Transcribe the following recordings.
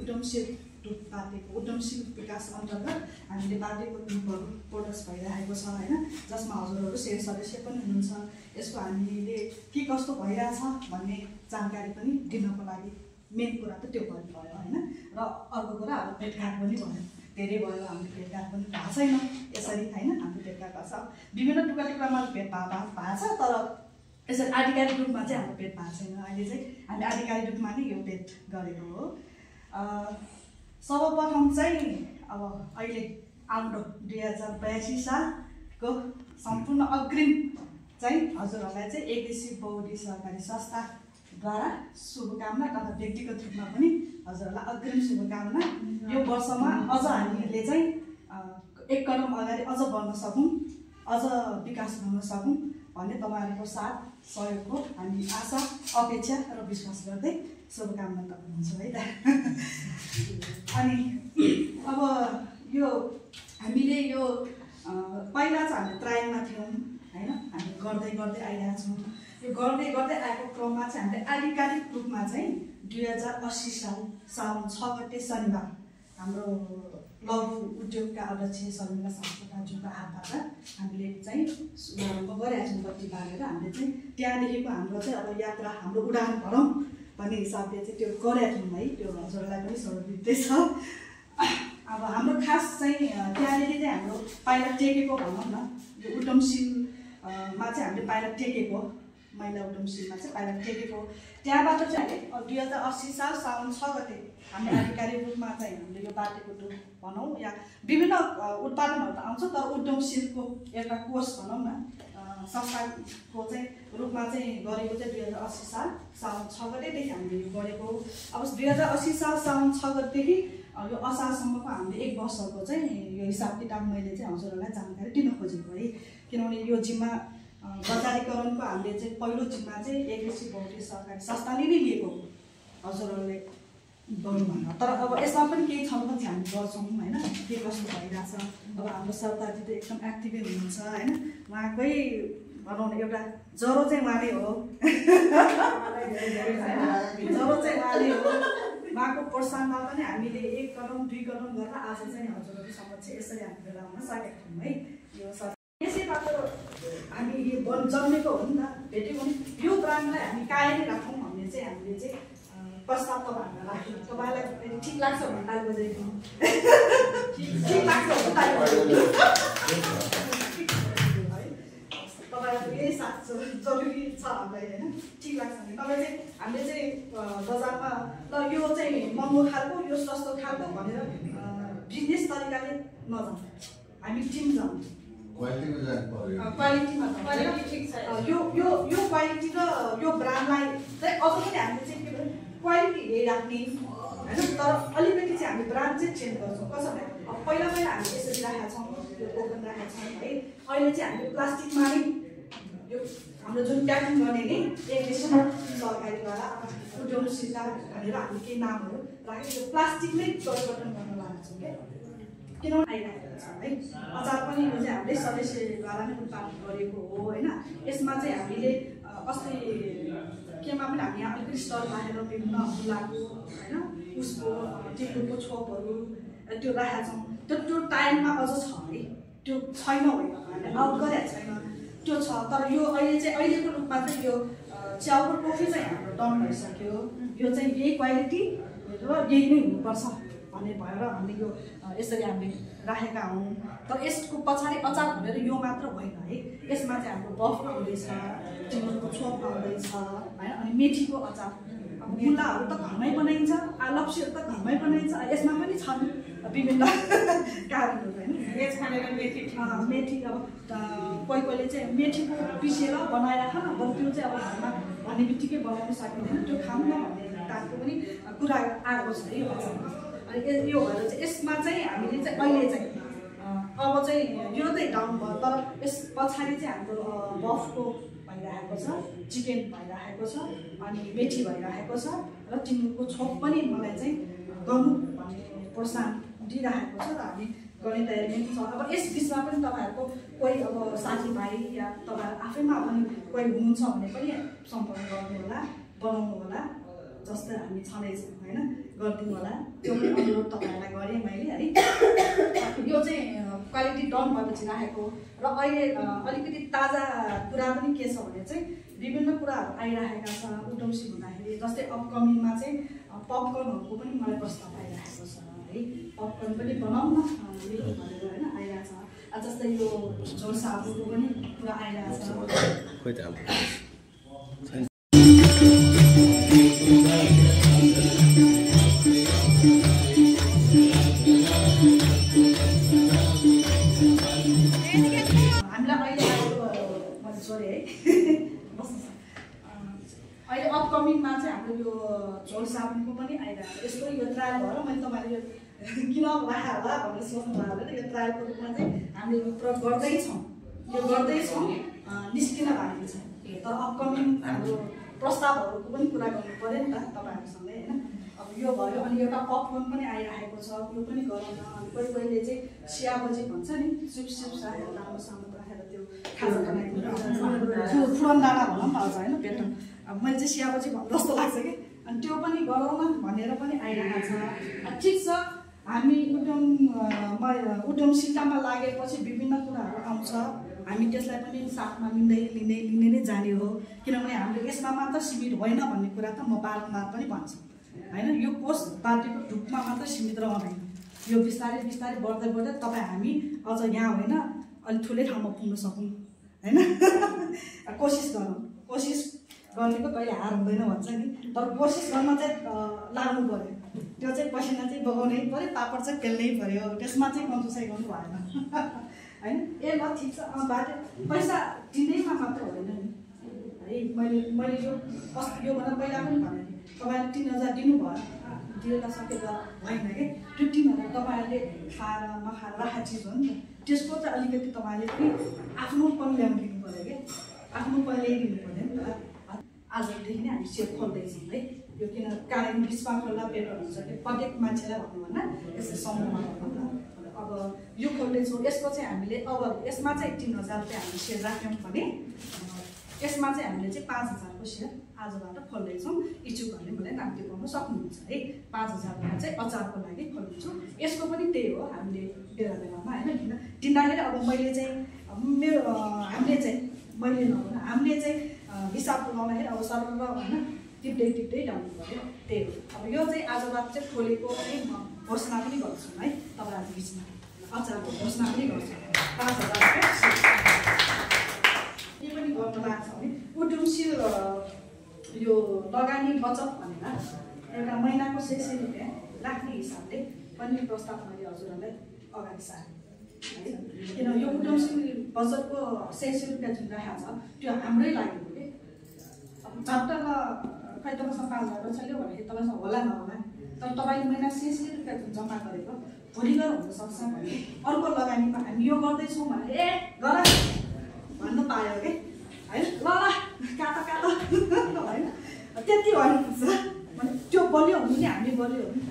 उद्यमशील रूप पार्टीको उद्यमशील विकास अन्तर्गत हामीले पार्टीको ग्रुपहरू प्रोडक्ट्स भइरहेको छ होइन, जसमा हजुरहरू शेयर सदस्य पनि हुनुहुन्छ। यसको हामीले के कस्तो भइरहेछ भन्ने जानकारी पनि दिनको लागि मेन कुरा त त्यो पनि भयो होइन। र अर्को कुरा अब भेटघाट पनि भयो, धेरै भयो, हाम्रो भेटघाट पनि भएको छैन यसरी होइन। हाम्रो भेटघाट भएको छ, विभिन्न टुक्रा टुक्रामा भेट भएको छ, तर यसरी आधिकारिक रूपमा चाहिँ हाम्रो भेट भएको छैन। अहिले चाहिँ हामी आधिकारिक रूपमा नै यो भेट गरेको हो। सर्वप्रथम चाहिँ अब अहिले आउँदो 2082 सालको सम्पूर्ण अग्रिम चाहिँ हजुरहरूलाई चाहिँ एकदेशी बहुउद्देश्य सहकारी संस्थाद्वारा शुभकामना तथा व्यक्तिगत रूपमा पनि हजुरहरूलाई अग्रिम शुभकामना। यो वर्षमा अझ हामीले चाहिँ एक कदम अगाडि अझ बढ्न सकौँ, अझ विकास गर्न सकौँ भन्ने तपाईँहरूको साथ सहयोगको हामी आशा, अपेक्षा र विश्वास गर्दै शुभकामना गर्नुहुन्छ है त। अनि अब यो हामीले यो पहिला चाहिँ हामी ट्रायलमा थियौँ होइन, हामी गर्दै गर्दै आइरहेको छौँ। यो गर्दै गर्दै आएको क्रममा चाहिँ हामीले आधिकारिक रूपमा चाहिँ 2080 साल साउन 6 गते शनिबार हाम्रो लघु उद्योगका अध्यक्ष शर्मिला सापकोटाज्यूको हातबाट हामीले चाहिँ शुभारम्भ गरेका छौँ। बत्ती बालेर हामीले चाहिँ त्यहाँदेखिको हाम्रो चाहिँ अब यात्रा, हाम्रो उडान भरौँ भन्ने हिसाबले चाहिँ त्यो गरेका छौँ है। त्यो हजुरलाई पनि सहयोगितै छ। अब हाम्रो खास चाहिँ त्यहाँदेखि चाहिँ हाम्रो पाइला टेकेको भनौँ न, यो उद्यमशीलमा चाहिँ हामीले पाइला टेकेको, महिला उद्यमशीलमा चाहिँ पाइला टेकेको। त्यहाँबाट चाहिँ 2080 साल साउन 6 गते हामीले आधिकारिक रूपमा चाहिँ हामीले यो पार्टीको रूप भनौँ या विभिन्न उत्पादनहरू त आउँछ, तर उद्यमशीलको एउटा कोष भनौँ न संस्थाको चाहिँ रूपमा चाहिँ गरेको चाहिँ 2080 साल साउन 6 गतेदेखि हामीले यो गरेको। अब 2080 साल साउन 6 गतेदेखि यो असारसम्मको हामीले 1 वर्षको चाहिँ यो हिसाब किताब मैले चाहिँ हजुरहरूलाई जानकारी दिन खोजेको है। किनभने यो जिम्मा बजारीकरणको हामीले चाहिँ पहिलो जिम्मा चाहिँ एकदेशी बहुउद्देश्य सहकारी संस्थाले नै लिएको हजुरहरूले गरौँ भनेर। तर अब यसमा पनि केही छलफल चाहिँ हामी गर्छौँ होइन, के कस्तो भइरहेछ। अब हाम्रो सरकारजी त एकदम एक्टिभै हुनुहुन्छ होइन, उहाँकै भनौँ न एउटा जरो चाहिँ उहाँले हो, जरो चाहिँ उहाँले हो। उहाँको प्रोत्साहनमा पनि हामीले 1 कदम 2 कदम गरेर आज चाहिँ हजुरहरू समक्ष यसरी हामी भेला हुन सकेका छौँ है। यो यसैबाट हामी यो जन्मेको हो नि त, भेट्यौँ भने यो ब्रान्डलाई हामी कायमै राखौँ भन्ने चाहिँ हामीले चाहिँ प्रस्ताव तपाईँहरूलाई राख्यौँ। तपाईँलाई ठिक लाग्छ भने ताली बजाइदिउँ, ठिक लाग्छ भने ताली बजाइदिउँ। तपाईँहरूको यही साथ जरुरी छ हामीलाई होइन, ठिक लाग्छ भने तपाईँ चाहिँ हामीले चाहिँ बजारमा ल यो चाहिँ महँगो खालको, यो सस्तो खालको भनेर बिजनेस तरिकाले नजाउँ, हामी टिम जाउँ, क्वालिटीमा यो क्वालिटी र यो ब्रान्डलाई चाहिँ अझ पनि हामीले चाहिँ के भन्छ क्वालिटी हेरिराख्ने होइन। तर अलिकति चाहिँ हामी ब्रान्ड चाहिँ चेन्ज गर्छौँ। कसो भने पहिला पहिला हामी यसरी राखेका छौँ, यो ओपन राखेका छौँ है। अहिले चाहिँ हामीले प्लास्टिकमा नै यो हाम्रो जुन प्याकिङ गर्ने नि एकदेशी सहकारीद्वारा उद्यमशीलता भनेर हामीले केही नामहरू राखेको त्यो प्लास्टिक नै परिवर्तन गर्न लागेको छौँ क्या, किनभने आइरहेको छ है। अचार पनि यो चाहिँ हामीले सदस्यद्वारा नै उत्पादन गरेको हो होइन। यसमा चाहिँ हामीले अस्ति केमा पनि हामी यहाँ अलिकति स्टल राखेर विभिन्न फुलाको होइन, उसको टिकुको छोपहरू त्यो राखेका छौँ। त्यो टाइममा अझ छ है, त्यो छैन होइन, हामीले आउट गरेको छैन, त्यो छ। तर यो अहिले चाहिँ अहिलेको रूपमा चाहिँ यो च्याउको टोफी चाहिँ हाम्रो डन भइसक्यो। यो चाहिँ यही क्वालिटी र यही नै हुनुपर्छ भन्ने भएर हामीले यो यसरी हामीले राखेका हौँ। तर यसको पछाडि अचार भनेर यो मात्र होइन है, यसमा चाहिँ हाम्रो बफ आउँदैछ, टिमुरको छोप आउँदैछ होइन, अनि मेथीको अचार, अब मुलाहरू त घरमै बनाइन्छ, लप्सीहरू त घरमै बनाइन्छ, यसमा पनि छन् विभिन्न कारणहरू होइन। यस खानेर मेथी अब कोही कोहीले चाहिँ मेथीको पिसेर बनाइराख न, त्यो चाहिँ अब घरमा भन्ने बित्तिकै बनाउनु सकिँदैन, त्यो खाउँ न भन्ने टाइपको पनि कुरा आएको छ है यो अचारमा। अनि यो भएर चाहिँ यसमा चाहिँ हामीले चाहिँ अहिले चाहिँ अब चाहिँ यो चाहिँ डाउन भयो, तर यस पछाडि चाहिँ हाम्रो बफको भइरहेको छ, चिकन भइरहेको छ, अनि मेथी भइरहेको छ र टिमुरको छोप पनि मलाई चाहिँ गर्नु भन्ने प्रोत्साहन दिइरहेको छ र हामी गर्ने तयारी पनि छ। अब यस बिचमा पनि तपाईँहरूको कोही अब साथीभाइ या तपाईँहरू आफैमा पनि कोही हुनुहुन्छ भने पनि सम्पर्क गर्नु होला, बनाउनु होला, जस्तो हामी छँदैछौँ होइन, गरिदिनु होला। त्यो पनि अनुरोध तपाईँहरूलाई गरेँ मैले है। यो चाहिँ क्वालिटी डन भएपछि राखेको र अहिले अलिकति ताजा कुरा पनि के छ भने चाहिँ विभिन्न कुराहरू आइरहेका छ उद्यमशी हुँदाखेरि। जस्तै अपकमिङमा चाहिँ पपकर्नहरूको पनि मलाई प्रस्ताव आइरहेको छ है, पपकर्न पनि बनाउन भनेर होइन आइरहेको छ। जस्तै यो झोल साबुनको पनि कुरा आइरहेको छ। अहिले अपकमिङमा चाहिँ हाम्रो यो झोल साबुनको पनि आइरहेको छ। यसको यो ट्रायल भएर मैले तपाईँले यो किन राखा होला भनेर सोच्नुभयो भने यो ट्रायलको रूपमा चाहिँ हामीले यो प्रयोग गर्दैछौँ निस्किन बाँकी छ। तर अपकमिङ हाम्रो प्रस्तावहरूको पनि कुरा गर्नु पऱ्यो नि त तपाईँहरूसँग होइन। अब यो भयो, अनि एउटा पपकर्न पनि आइरहेको छ, यो पनि गरौँ न। अनि कहिले चाहिँ सियाबजी भन्छ नि, चिप्स राखेर राम्रोसँग राखेर त्यो खाजा बनाइदिनु फुरन डाँडा भनौँ न अझ होइन पेट। अब मैले चाहिँ सियाबजी भन्नु जस्तो लाग्छ कि, अनि त्यो पनि गरौँ न भनेर पनि आइरहेको छ। ठिक छ, हामी उद्यमशीलतामा लागेपछि विभिन्न कुराहरू आउँछ, हामी त्यसलाई पनि साथमा लिँदै नै जाने हो। किनभने हामीले यसमा मात्र सीमित होइन भन्ने कुरा त म बारम्बार पनि भन्छु होइन। यो कोष पार्टीको ढुकमा मात्र सीमित रहँदैन, यो बिस्तारै बिस्तारै बढ्दै तपाईँ हामी अझ यहाँ होइन अलिक ठुलै ठाउँमा पुग्न सकौँ होइन। कोसिस गरौँ, कोसिस गर्नेको कहिले हार हुँदैन भन्छ नि। तर कोसिस गर्न चाहिँ लाग्नु पऱ्यो, त्यो चाहिँ पसिना चाहिँ बगाउनै पऱ्यो, पापड चाहिँ पेल्नै पऱ्यो, त्यसमा चाहिँ कन्जुसाइ गर्नु भएन होइन। ए ल ठिक छ, बाटो पैसा दिँदैमा मात्र होइन नि है। मैले योभन्दा पहिला पनि भने तपाईँहरूले 3000 दिनुभयो, दिन सकेर भएन कि त्यो 3000 तपाईँहरूले खाएर नखाएर राखेको चिज हो नि त। त्यसको चाहिँ अलिकति तपाईँले पनि आफ्नोपन ल्याउनु पऱ्यो कि, आफ्नोपन ल्याइदिनु पऱ्यो नि त। आजदेखि नै हामी सेप खोल्दैछौँ है। यो किन कालेबुङ बिचमा खोल्दा बेटर हुन्छ कि प्रत्येक मान्छेलाई भन्नुभन्दा यसै समूहमा भनौँ न। अब यो खोल्दैछौँ, यसको चाहिँ हामीले अब यसमा चाहिँ 3000 रुपियाँ हामीले सेयर राख्यौँ भने यसमा चाहिँ हामीले चाहिँ 5000 को सेयर आजबाट खोल्दैछौँ। इच्छुकहरूले मलाई नाम टिपाउन सक्नुहुन्छ है। 5000 रुपियाँ चाहिँ अचारको लागि खोल्दैछु। यसको पनि त्यही हो, हामीले बेला बेलामा होइन किन दिँदाखेरि अब मैले चाहिँ मेरो हामीले चाहिँ हिसाब लगाउँदाखेरि अब सर्वप्रथम होइन टिप्दै ल्याउनु पऱ्यो, त्यही हो। अब यो चाहिँ आजबाट चाहिँ खोलेको पनि घोषणा पनि गर्छु है तपाईँहरूको बिचमा, अचारको घोषणा पनि गर्छु। 5000 रुपियाँ के पनि गर्नु लाग्छ भने उद्यमशील यो लगानी बचत भनेर एउटा महिनाको 600 रुपियाँ राख्ने हिसाबले पनि प्रस्ताव मैले हजुरहरूलाई अगाडि सारेँ है। किन यो उद्यमशील बचतको 600 रुपियाँ जुन राखेको छ त्यो हाम्रै लागि हो कि। अब झट्ट ल खै तपाईँसँग 5000 छैन भन्दाखेरि तपाईँसँग होला नहोला, तर तपाईँले महिना 600 रुपियाँ जुन जम्मा गरेको भोलि गएर हुनसक्छ भने अर्को लगानीमा हामी यो गर्दैछौँ भने ए गर भन्नु पायो कि होइन। ल काटा होइन त्यति भन्नुपर्छ भने त्यो बलियो हुनु नि हामी बलियो हो नि त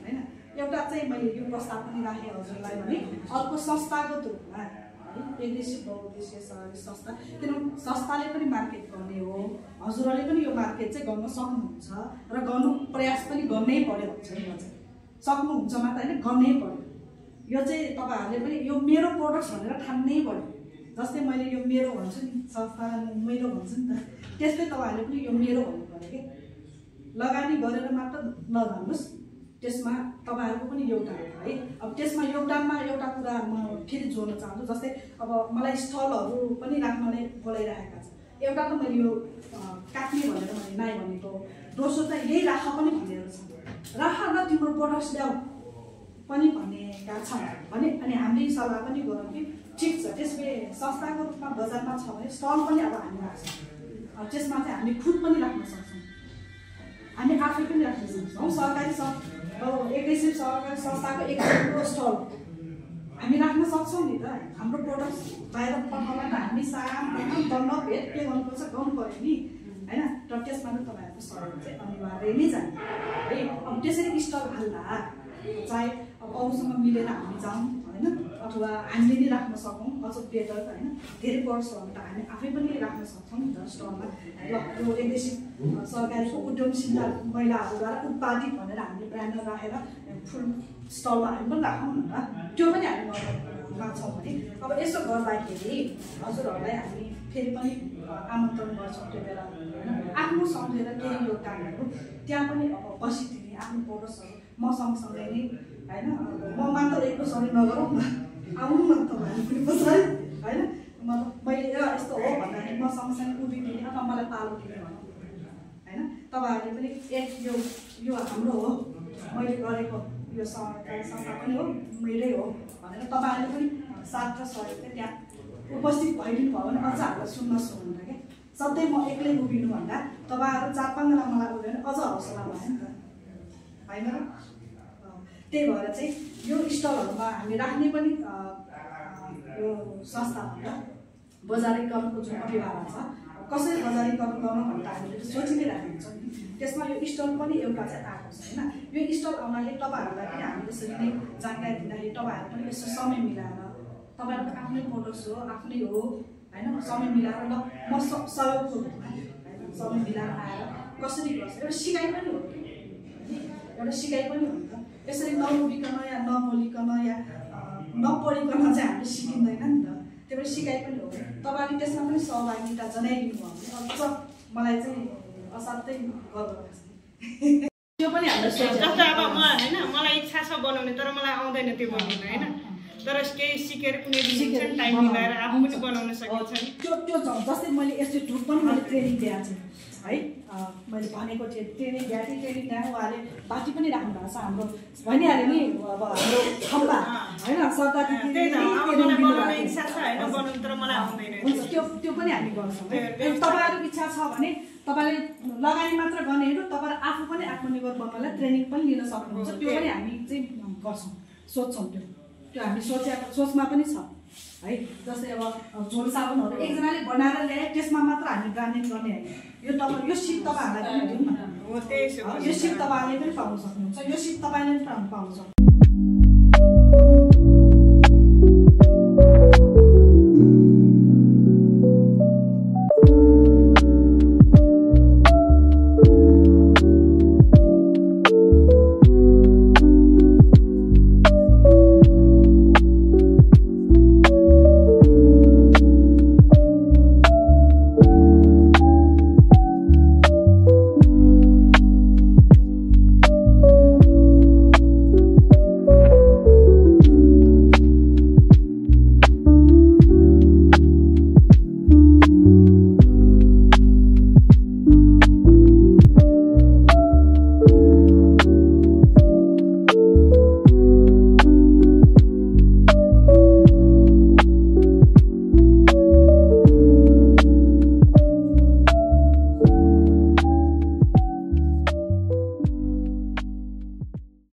होइन। एउटा चाहिँ मैले यो प्रस्ताव पनि राखेँ हजुरलाई भने अर्को संस्थागत रूपमा एग्रेसिभ बहुउद्देश्य सहकारी संस्था, किनभने संस्थाले पनि मार्केट गर्ने हो, हजुरहरूले पनि यो मार्केट चाहिँ गर्न सक्नुहुन्छ र गर्नु प्रयास पनि गर्नै पर्यो भन्छ नि। म चाहिँ सक्नुहुन्छ मात्र होइन, गर्नै पर्यो। यो चाहिँ तपाईँहरूले पनि यो मेरो प्रोडक्ट्स भनेर ठान्नै पर्यो। जस्तै मैले यो मेरो भन्छु नि, संस्था मेरो भन्छु नि त, त्यस्तै तपाईँहरूले पनि यो मेरो भन्नु पर्यो कि। लगानी गरेर मात्र नजानुहोस्, त्यसमा तपाईँहरूको पनि योगदान हो है। अब त्यसमा योगदानमा एउटा कुरा म फेरि जोड्न चाहन्छु। जस्तै अब मलाई स्थलहरू पनि राख्नले बोलाइरहेका छ। एउटा त मैले यो काट्ने भनेर मैले नाइ भनेको, दोस्रो त यही राख पनि भनेर छ, राख न तिम्रो प्रोडक्ट्स ल्याऊ पनि भनेका छन् भने। अनि हामीले सल्लाह पनि गरौँ कि ठिक छ, त्यसले संस्थाको रूपमा बजारमा छ भने स्टल पनि अब हामी राख्छौँ। अब त्यसमा चाहिँ हामी खुद पनि राख्न सक्छौँ, हामी आफै पनि राख्न सक्छौँ। सरकारी एग्रेसिभ सहकारी संस्थाको एक स्टल हामी राख्न सक्छौँ नि त। हाम्रो प्रोडक्ट्स बाहिर पठाउन त हामी दण्ड भेट के गर्नुपर्छ गर्नु पऱ्यो नि होइन। र त्यसमा पनि तपाईँहरूको सहयोग चाहिँ अनिवार्य नै जाने है। अब त्यसरी स्टल हाल्दा चाहे अब अरूसँग मिलेर हामी जाउँ होइन अथवा हामीले नै राख्न सकौँ अझ बेटर होइन धेरै वर्ष त हामी आफै पनि राख्न सक्छौँ नि त स्टलमा ल यो एनएससी सरकारी उद्यमशीलता महिलाहरूद्वारा उत्पादित भनेर हामीले ब्रान्डर राखेर फुल स्टलमा हामी पनि राखौँ न त त्यो पनि हामी माग्छौँ भने अब यसो गर्दाखेरि हजुरहरूलाई हामी फेरि पनि आमन्त्रण गर्छौँ त्यो बेला आफ्नो सम्झेर केही योगदानहरू त्यहाँ पनि अब बसिदिने आफ्नो पडोसहरू म सँगसँगै नै होइन म मात्र एकैचोटि नगरौँ न आउनु न तपाईँहरू पनि पछाडि होइन मतलब मैले यस्तो हो भन्दाखेरि म सँगसँगै उभिदिने अथवा मलाई पालो दिने भनौँ होइन तपाईँहरूले पनि यो हाम्रो हो मैले गरेको यो सरकारी संस्था पनि हो मेरै हो भनेर तपाईँहरूले पनि साथ र सहयोग चाहिँ त्यहाँ उपस्थित भइदिनु भयो भने अझ हामीलाई सुन्नुहुन्छ क्या सधैँ म एक्लै उभिनुभन्दा तपाईँहरू 4-5जना मलाई उभियो भने अझ हौसला भयो नि त होइन र त्यही भएर चाहिँ यो स्टलहरूमा हामी राख्ने पनि यो संस्थाभन्दा बजारीकरणको जुन अभिभावक छ कसरी बजारीकरण गर्नु भनेर हामीले सोचि नै राखेको छौँ त्यसमा यो स्टल पनि एउटा चाहिँ आएको छ होइन यो स्टल आउनाले तपाईँहरूलाई पनि हामीले यसरी नै जानकारी दिँदाखेरि तपाईँहरू पनि यसो समय मिलाएर तपाईँहरूको आफ्नै पडोस हो आफ्नै हो होइन समय मिलाएर ल म सहयोगको रूपमा होइन समय मिलाएर आएर कसरी गर्छ एउटा सिकाइ पनि हो एउटा सिकाइ पनि हो नि त यसरी नउभिकन या नबोलिकन या नपढिकन चाहिँ हामीले सिकिँदैन नि त त्यो पनि सिकाइ पनि हो तपाईँले त्यसमा पनि सहभागिता जनाइदिनु भयो भने अझ मलाई चाहिँ असाध्यै गर्व लाग्छ त्यो पनि हामीले जस्तो अब म होइन मलाई इच्छा छ बनाउने तर मलाई आउँदैन त्यो बनाउन होइन तर केही सिकेर कुनै दिन टाइम मिलाएर आफू पनि बनाउन सकिन्छ नि त्यो जस्तै मैले यस्तो ढुक पनि मैले ट्रेनिङ दिएको छु है मैले भनेको थिएँ ट्रेनिङ त्यहाँ उहाँले बाटी पनि राख्नु भएको छ हाम्रो भनिहाल्यो नि अब हाम्रो खम्बा होइन सरकारी इच्छा छ होइन बनाउनु तर मलाई आउँदैन हुन्छ त्यो पनि हामी गर्छौँ तपाईँहरूको इच्छा छ भने तपाईँले लगानी मात्र गर्ने होइन तपाईँहरू आफू पनि आत्मनिर्भर बन्नलाई ट्रेनिङ पनि लिन सक्नुहुन्छ त्यो पनि हामी चाहिँ गर्छौँ सोध्छौँ त्यो हामी सोचमा पनि छ है जस्तै अब झोल साबुनहरू एकजनाले बनाएर ल्याए त्यसमा मात्र हामी ब्रान्डिङ गर्ने होइन यो सिप तपाईँहरूलाई पनि दिउँ न यो सिप तपाईँहरूले पनि पाउन सक्नुहुन्छ यो सिप तपाईँले पनि पाउन सक्नुहुन्छ